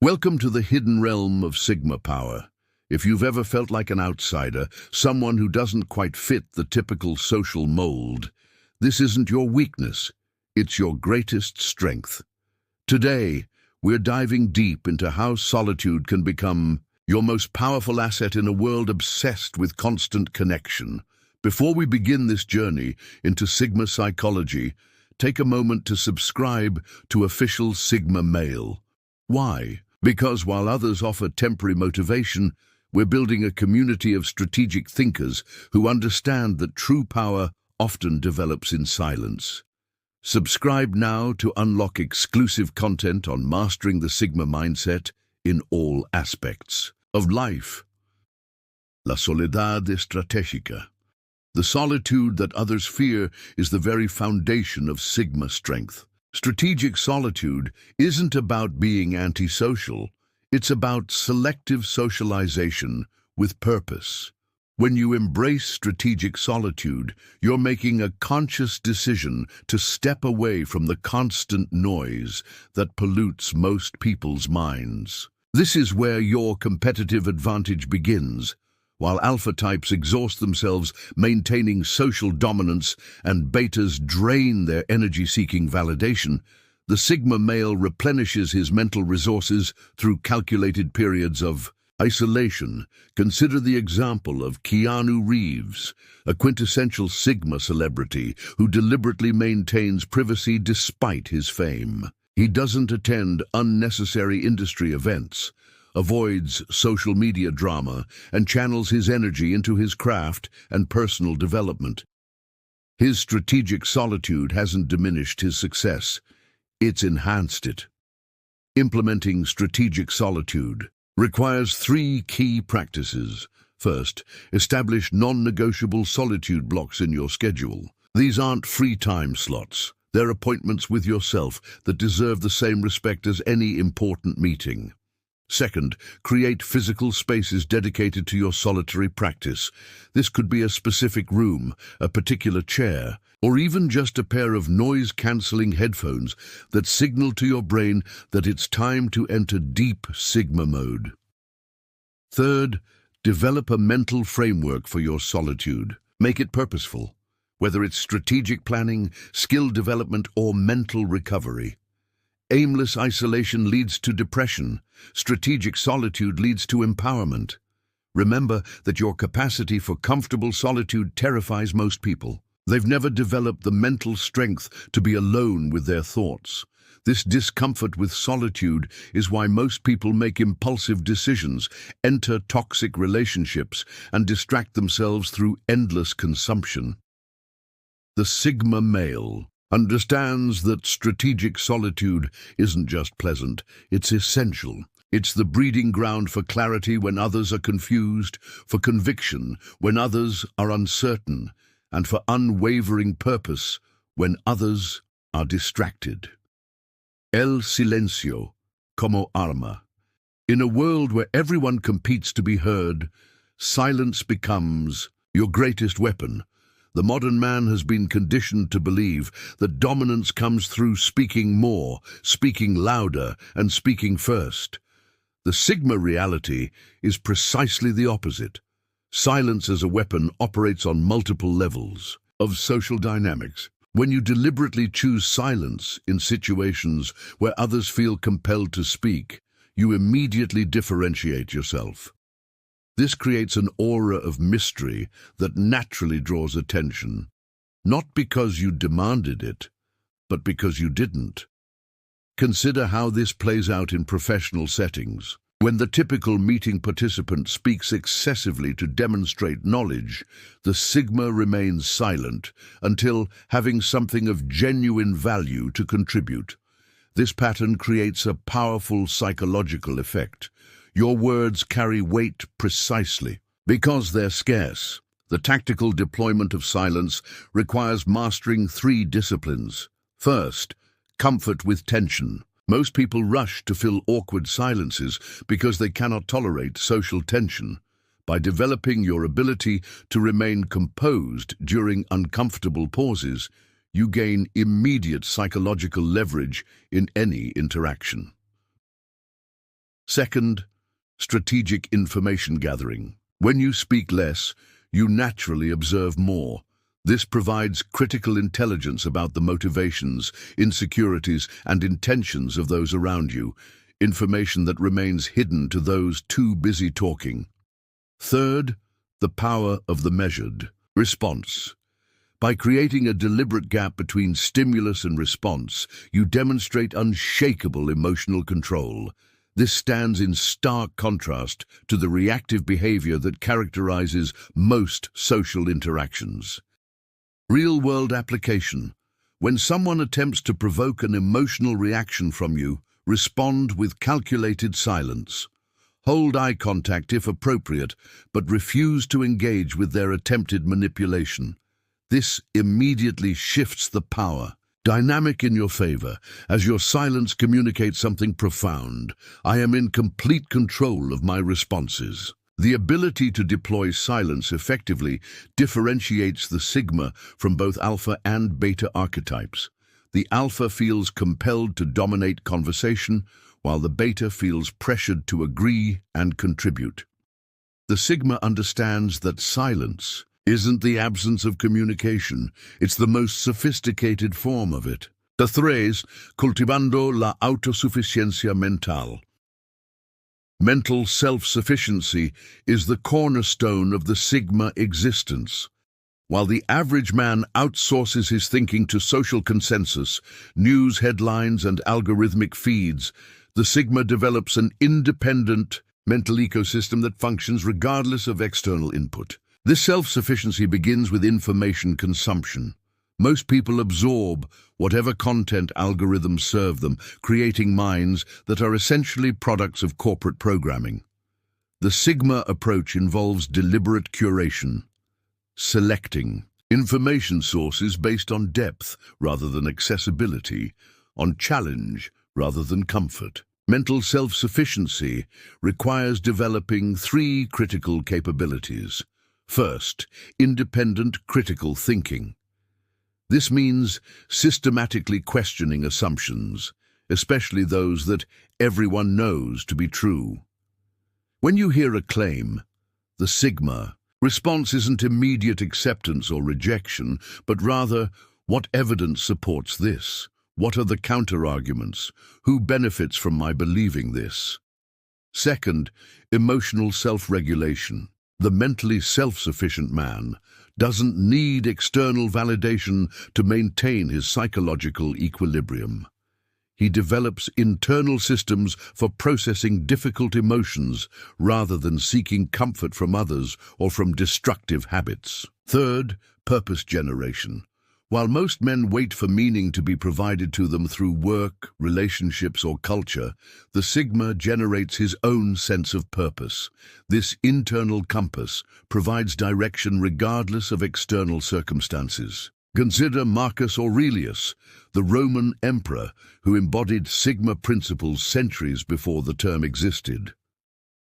Welcome to the hidden realm of Sigma power. If you've ever felt like an outsider, someone who doesn't quite fit the typical social mold, this isn't your weakness, it's your greatest strength. Today, we're diving deep into how solitude can become your most powerful asset in a world obsessed with constant connection. Before we begin this journey into Sigma psychology, take a moment to subscribe to official Sigma Mail. Why? Because while others offer temporary motivation, we're building a community of strategic thinkers who understand that true power often develops in silence. Subscribe now to unlock exclusive content on mastering the Sigma mindset in all aspects of life. La soledad estratégica. The solitude that others fear is the very foundation of Sigma strength. Strategic solitude isn't about being antisocial, it's about selective socialization with purpose. When you embrace strategic solitude, you're making a conscious decision to step away from the constant noise that pollutes most people's minds. This is where your competitive advantage begins. While alpha types exhaust themselves maintaining social dominance and betas drain their energy-seeking validation, the Sigma male replenishes his mental resources through calculated periods of isolation. Consider the example of Keanu Reeves, a quintessential Sigma celebrity who deliberately maintains privacy despite his fame. He doesn't attend unnecessary industry events, avoids social media drama, and channels his energy into his craft and personal development. His strategic solitude hasn't diminished his success, it's enhanced it. Implementing strategic solitude requires 3 key practices. First, establish non-negotiable solitude blocks in your schedule. These aren't free time slots, they're appointments with yourself that deserve the same respect as any important meeting. Second, create physical spaces dedicated to your solitary practice. This could be a specific room, a particular chair, or even just a pair of noise-canceling headphones that signal to your brain that it's time to enter deep Sigma mode. Third, develop a mental framework for your solitude. Make it purposeful, whether it's strategic planning, skill development, or mental recovery. Aimless isolation leads to depression. Strategic solitude leads to empowerment. Remember that your capacity for comfortable solitude terrifies most people. They've never developed the mental strength to be alone with their thoughts. This discomfort with solitude is why most people make impulsive decisions, enter toxic relationships, and distract themselves through endless consumption. The Sigma male understands that strategic solitude isn't just pleasant, it's essential. It's the breeding ground for clarity when others are confused, for conviction when others are uncertain, and for unwavering purpose when others are distracted. El silencio como arma. In a world where everyone competes to be heard, silence becomes your greatest weapon. The modern man has been conditioned to believe that dominance comes through speaking more, speaking louder, and speaking first. The Sigma reality is precisely the opposite. Silence as a weapon operates on multiple levels of social dynamics. When you deliberately choose silence in situations where others feel compelled to speak, you immediately differentiate yourself. This creates an aura of mystery that naturally draws attention, not because you demanded it, but because you didn't. Consider how this plays out in professional settings. When the typical meeting participant speaks excessively to demonstrate knowledge, the Sigma remains silent until having something of genuine value to contribute. This pattern creates a powerful psychological effect. Your words carry weight precisely because they're scarce. The tactical deployment of silence requires mastering 3 disciplines. First, comfort with tension. Most people rush to fill awkward silences because they cannot tolerate social tension. By developing your ability to remain composed during uncomfortable pauses, you gain immediate psychological leverage in any interaction. Second, strategic information gathering. When you speak less, you naturally observe more. This provides critical intelligence about the motivations, insecurities, and intentions of those around you, information that remains hidden to those too busy talking. Third, the power of the measured response. By creating a deliberate gap between stimulus and response, you demonstrate unshakable emotional control. This stands in stark contrast to the reactive behavior that characterizes most social interactions. Real-world application. When someone attempts to provoke an emotional reaction from you, respond with calculated silence. Hold eye contact if appropriate, but refuse to engage with their attempted manipulation. This immediately shifts the power dynamic in your favor, as your silence communicates something profound. I am in complete control of my responses. The ability to deploy silence effectively differentiates the sigma from both alpha and beta archetypes. The alpha feels compelled to dominate conversation, while the beta feels pressured to agree and contribute. The sigma understands that silence isn't the absence of communication, it's the most sophisticated form of it. The tres, cultivando la autosuficiencia mental. Mental self-sufficiency is the cornerstone of the sigma existence. While the average man outsources his thinking to social consensus, news headlines, and algorithmic feeds, the sigma develops an independent mental ecosystem that functions regardless of external input. This self-sufficiency begins with information consumption. Most people absorb whatever content algorithms serve them, creating minds that are essentially products of corporate programming. The Sigma approach involves deliberate curation, selecting information sources based on depth rather than accessibility, on challenge rather than comfort. Mental self-sufficiency requires developing three critical capabilities. First, independent critical thinking. This means systematically questioning assumptions, especially those that everyone knows to be true. When you hear a claim, the Sigma response isn't immediate acceptance or rejection, but rather, what evidence supports this? What are the counter-arguments? Who benefits from my believing this? Second, emotional self-regulation. The mentally self-sufficient man doesn't need external validation to maintain his psychological equilibrium. He develops internal systems for processing difficult emotions rather than seeking comfort from others or from destructive habits. Third, purpose generation. While most men wait for meaning to be provided to them through work, relationships, or culture, the Sigma generates his own sense of purpose. This internal compass provides direction regardless of external circumstances. Consider Marcus Aurelius, the Roman emperor who embodied Sigma principles centuries before the term existed.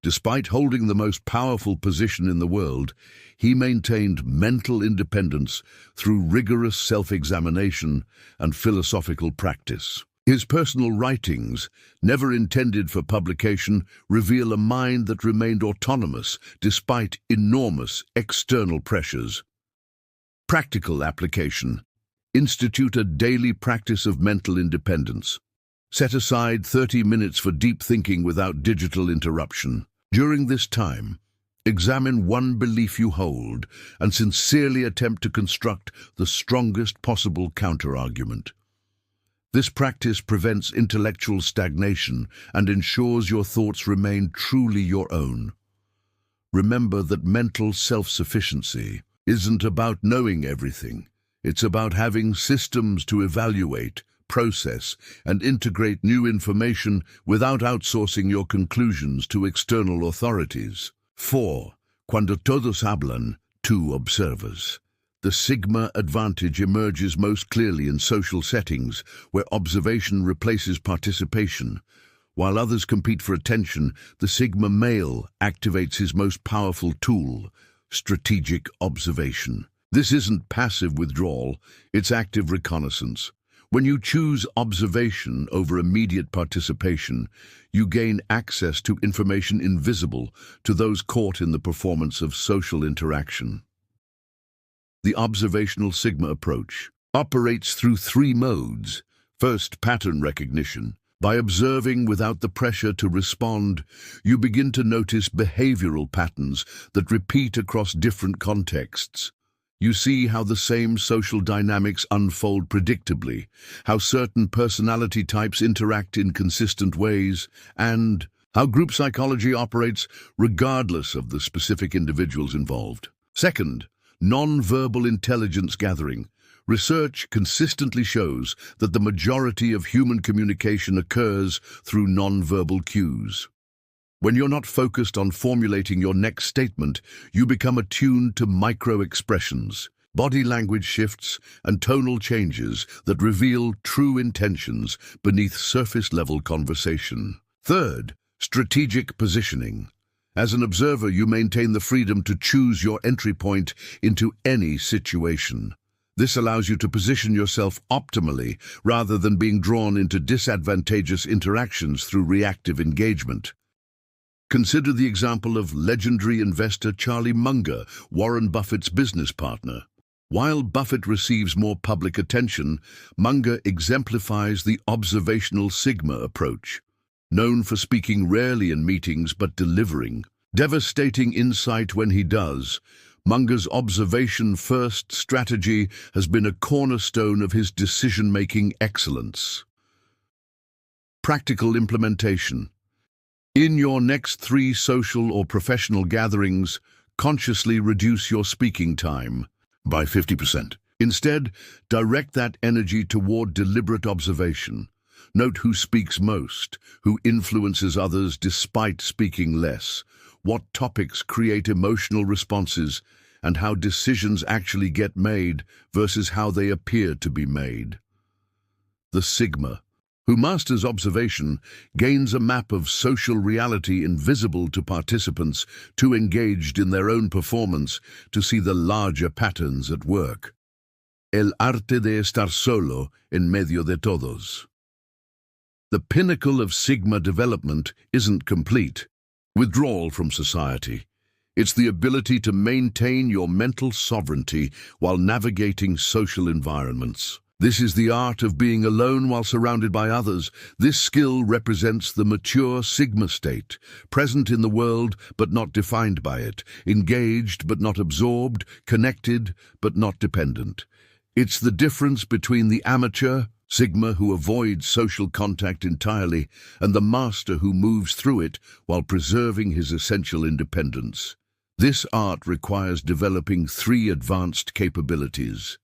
Despite holding the most powerful position in the world, he maintained mental independence through rigorous self-examination and philosophical practice. His personal writings, never intended for publication, reveal a mind that remained autonomous despite enormous external pressures. Practical application. Institute a daily practice of mental independence. Set aside 30 minutes for deep thinking without digital interruption. During this time, examine one belief you hold and sincerely attempt to construct the strongest possible counter-argument. This practice prevents intellectual stagnation and ensures your thoughts remain truly your own. Remember that mental self-sufficiency isn't about knowing everything. It's about having systems to evaluate, process, and integrate new information without outsourcing your conclusions to external authorities. 4. Cuando todos hablan, tú observas. The Sigma advantage emerges most clearly in social settings where observation replaces participation. While others compete for attention, the Sigma male activates his most powerful tool, strategic observation. This isn't passive withdrawal, it's active reconnaissance. When you choose observation over immediate participation, you gain access to information invisible to those caught in the performance of social interaction. The observational Sigma approach operates through three modes. First, pattern recognition. By observing without the pressure to respond, you begin to notice behavioral patterns that repeat across different contexts. You see how the same social dynamics unfold predictably, how certain personality types interact in consistent ways, and how group psychology operates regardless of the specific individuals involved. Second, non-verbal intelligence gathering. Research consistently shows that the majority of human communication occurs through non-verbal cues. When you're not focused on formulating your next statement, you become attuned to micro-expressions, body language shifts, and tonal changes that reveal true intentions beneath surface-level conversation. Third, strategic positioning. As an observer, you maintain the freedom to choose your entry point into any situation. This allows you to position yourself optimally rather than being drawn into disadvantageous interactions through reactive engagement. Consider the example of legendary investor Charlie Munger, Warren Buffett's business partner. While Buffett receives more public attention, Munger exemplifies the observational Sigma approach. Known for speaking rarely in meetings but delivering devastating insight when he does, Munger's observation-first strategy has been a cornerstone of his decision-making excellence. Practical implementation. In your next 3 social or professional gatherings, consciously reduce your speaking time by 50%. Instead, direct that energy toward deliberate observation. Note who speaks most, who influences others despite speaking less, what topics create emotional responses, and how decisions actually get made versus how they appear to be made. The Sigma, who masters observation, gains a map of social reality invisible to participants too engaged in their own performance to see the larger patterns at work. El arte de estar solo en medio de todos. The pinnacle of Sigma development isn't complete withdrawal from society. It's the ability to maintain your mental sovereignty while navigating social environments. This is the art of being alone while surrounded by others. This skill represents the mature Sigma state, present in the world but not defined by it, engaged but not absorbed, connected but not dependent. It's the difference between the amateur Sigma who avoids social contact entirely and the master who moves through it while preserving his essential independence. This art requires developing 3 advanced capabilities.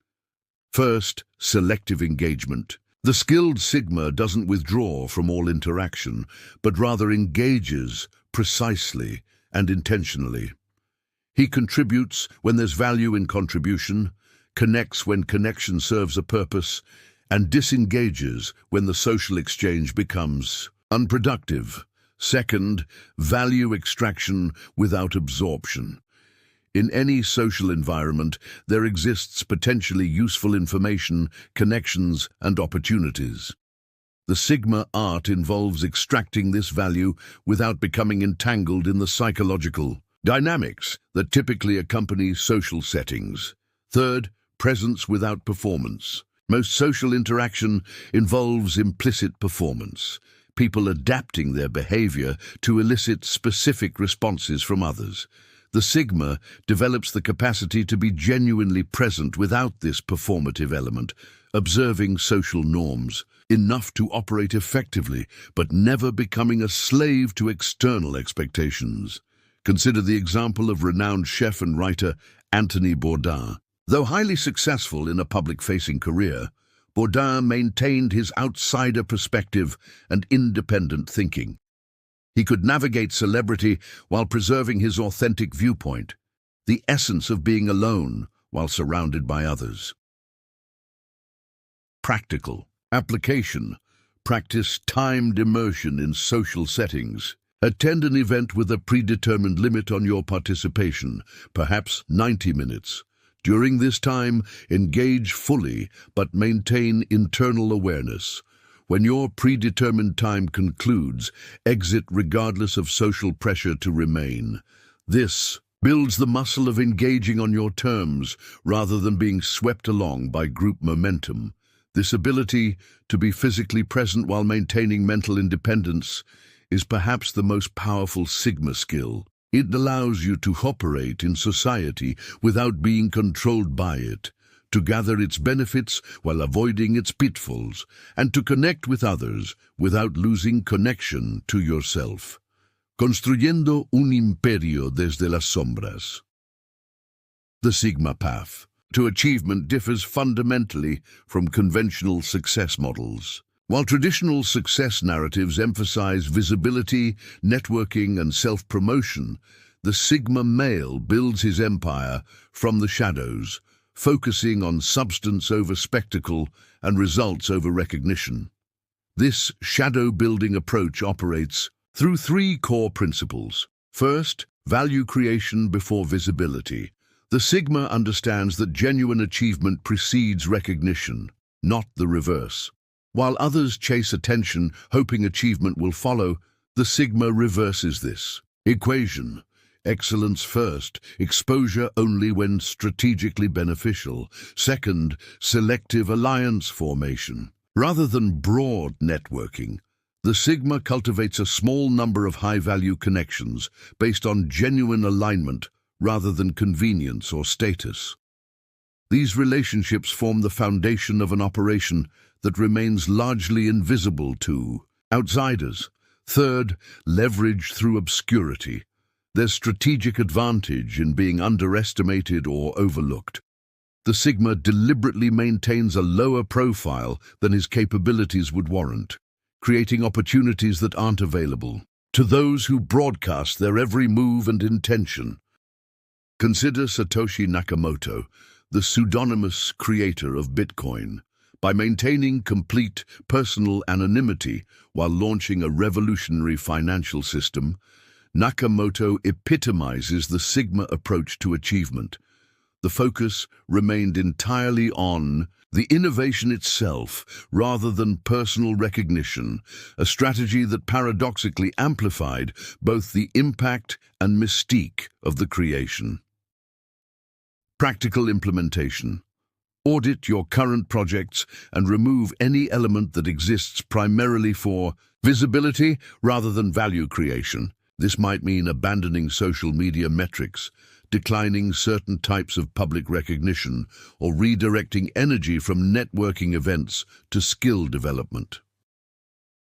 First, selective engagement. The skilled Sigma doesn't withdraw from all interaction, but rather engages precisely and intentionally. He contributes when there's value in contribution, connects when connection serves a purpose, and disengages when the social exchange becomes unproductive. Second, value extraction without absorption. In any social environment, there exists potentially useful information, connections, and opportunities. The Sigma art involves extracting this value without becoming entangled in the psychological dynamics that typically accompany social settings. Third, presence without performance. Most social interaction involves implicit performance, people adapting their behavior to elicit specific responses from others. The Sigma develops the capacity to be genuinely present without this performative element, observing social norms, enough to operate effectively, but never becoming a slave to external expectations. Consider the example of renowned chef and writer Anthony Bourdain. Though highly successful in a public-facing career, Bourdain maintained his outsider perspective and independent thinking. He could navigate celebrity while preserving his authentic viewpoint, the essence of being alone while surrounded by others. Practical application. Practice timed immersion in social settings. Attend an event with a predetermined limit on your participation, perhaps 90 minutes. During this time, engage fully, but maintain internal awareness. When your predetermined time concludes, exit regardless of social pressure to remain. This builds the muscle of engaging on your terms rather than being swept along by group momentum. This ability to be physically present while maintaining mental independence is perhaps the most powerful Sigma skill. It allows you to operate in society without being controlled by it, to gather its benefits while avoiding its pitfalls, and to connect with others without losing connection to yourself. Construyendo un imperio desde las sombras. The Sigma path to achievement differs fundamentally from conventional success models. While traditional success narratives emphasize visibility, networking, and self-promotion, the Sigma male builds his empire from the shadows, focusing on substance over spectacle and results over recognition. This shadow-building approach operates through three core principles. First, value creation before visibility. The Sigma understands that genuine achievement precedes recognition, not the reverse. While others chase attention, hoping achievement will follow, the Sigma reverses this equation. Excellence first, exposure only when strategically beneficial. Second, selective alliance formation. Rather than broad networking, the Sigma cultivates a small number of high-value connections based on genuine alignment rather than convenience or status. These relationships form the foundation of an operation that remains largely invisible to outsiders. Third, leverage through obscurity. There's strategic advantage in being underestimated or overlooked. The Sigma deliberately maintains a lower profile than his capabilities would warrant, creating opportunities that aren't available to those who broadcast their every move and intention. Consider Satoshi Nakamoto, the pseudonymous creator of Bitcoin. By maintaining complete personal anonymity while launching a revolutionary financial system, Nakamoto epitomizes the Sigma approach to achievement. The focus remained entirely on the innovation itself rather than personal recognition, a strategy that paradoxically amplified both the impact and mystique of the creation. Practical implementation. Audit your current projects and remove any element that exists primarily for visibility rather than value creation. This might mean abandoning social media metrics, declining certain types of public recognition, or redirecting energy from networking events to skill development.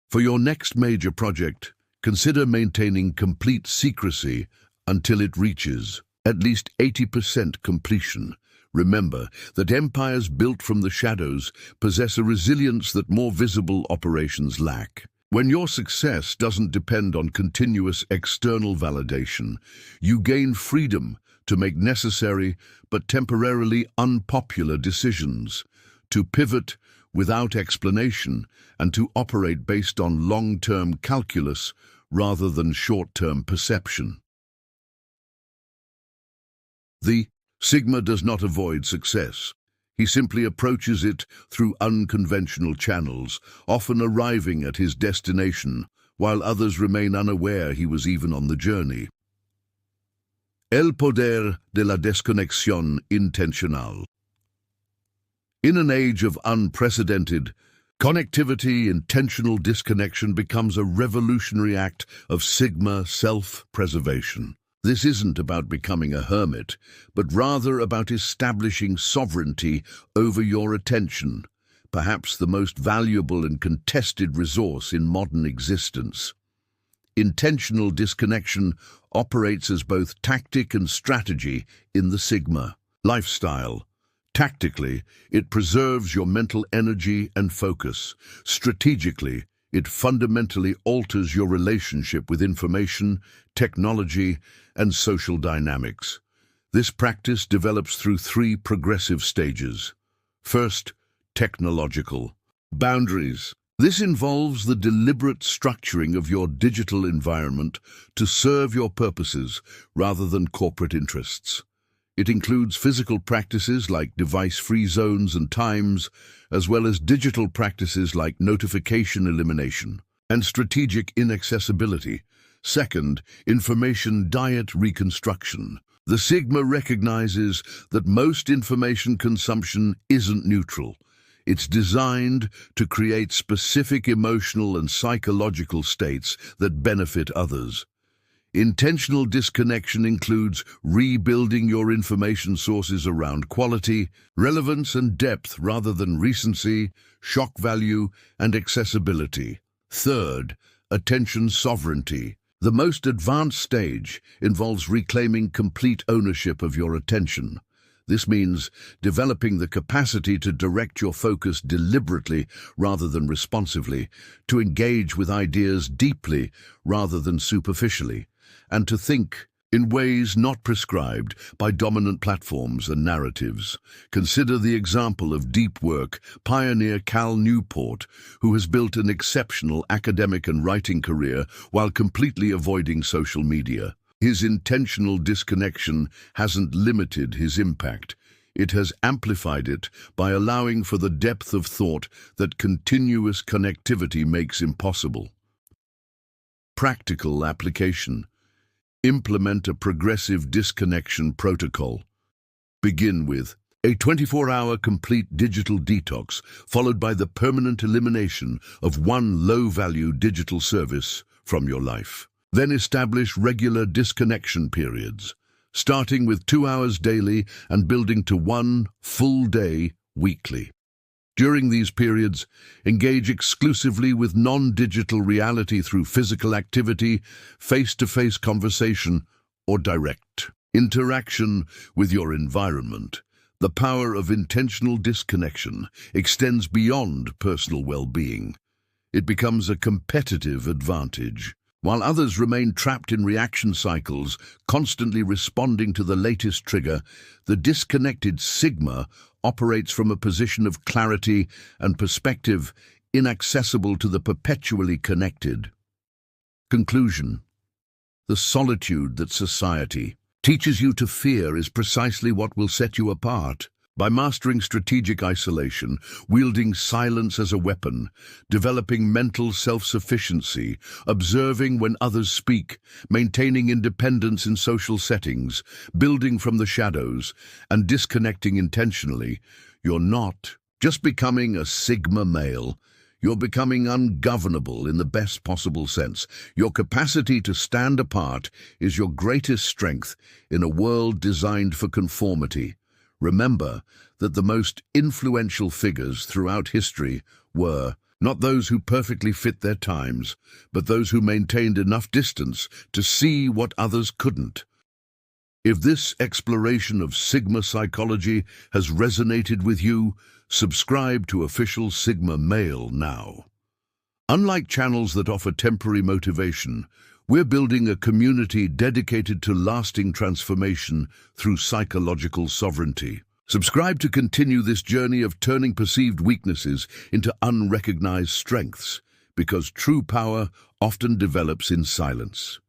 For your next major project, consider maintaining complete secrecy until it reaches at least 80% completion. Remember that empires built from the shadows possess a resilience that more visible operations lack. When your success doesn't depend on continuous external validation, you gain freedom to make necessary but temporarily unpopular decisions, to pivot without explanation, and to operate based on long-term calculus rather than short-term perception. The Sigma does not avoid success. He simply approaches it through unconventional channels, often arriving at his destination, while others remain unaware he was even on the journey. El poder de la desconexión intencional. In an age of unprecedented connectivity, intentional disconnection becomes a revolutionary act of Sigma self-preservation. This isn't about becoming a hermit, but rather about establishing sovereignty over your attention, perhaps the most valuable and contested resource in modern existence. Intentional disconnection operates as both tactic and strategy in the Sigma lifestyle. Tactically, it preserves your mental energy and focus. Strategically, it fundamentally alters your relationship with information, technology, and social dynamics. This practice develops through three progressive stages. First, technological boundaries. This involves the deliberate structuring of your digital environment to serve your purposes rather than corporate interests. It includes physical practices like device-free zones and times, as well as digital practices like notification elimination and strategic inaccessibility. Second, information diet reconstruction. The Sigma recognizes that most information consumption isn't neutral. It's designed to create specific emotional and psychological states that benefit others. Intentional disconnection includes rebuilding your information sources around quality, relevance, and depth rather than recency, shock value, and accessibility. Third, attention sovereignty. The most advanced stage involves reclaiming complete ownership of your attention. This means developing the capacity to direct your focus deliberately rather than responsively, to engage with ideas deeply rather than superficially, and to think in ways not prescribed by dominant platforms and narratives. Consider the example of deep work pioneer Cal Newport, who has built an exceptional academic and writing career while completely avoiding social media. His intentional disconnection hasn't limited his impact. It has amplified it by allowing for the depth of thought that continuous connectivity makes impossible. Practical application. Implement a progressive disconnection protocol. Begin with a 24-hour complete digital detox, followed by the permanent elimination of one low-value digital service from your life. Then establish regular disconnection periods, starting with 2 hours daily and building to 1 full day weekly. During these periods, engage exclusively with non-digital reality through physical activity, face-to-face conversation, or direct interaction with your environment. The power of intentional disconnection extends beyond personal well-being. It becomes a competitive advantage. While others remain trapped in reaction cycles, constantly responding to the latest trigger, the disconnected Sigma operates from a position of clarity and perspective inaccessible to the perpetually connected. Conclusion. The solitude that society teaches you to fear is precisely what will set you apart. By mastering strategic isolation, wielding silence as a weapon, developing mental self-sufficiency, observing when others speak, maintaining independence in social settings, building from the shadows, and disconnecting intentionally, you're not just becoming a Sigma male. You're becoming ungovernable in the best possible sense. Your capacity to stand apart is your greatest strength in a world designed for conformity. Remember that the most influential figures throughout history were not those who perfectly fit their times, but those who maintained enough distance to see what others couldn't. If this exploration of Sigma psychology has resonated with you, subscribe to Official Sigma Male now. Unlike channels that offer temporary motivation, we're building a community dedicated to lasting transformation through psychological sovereignty. Subscribe to continue this journey of turning perceived weaknesses into unrecognized strengths, because true power often develops in silence.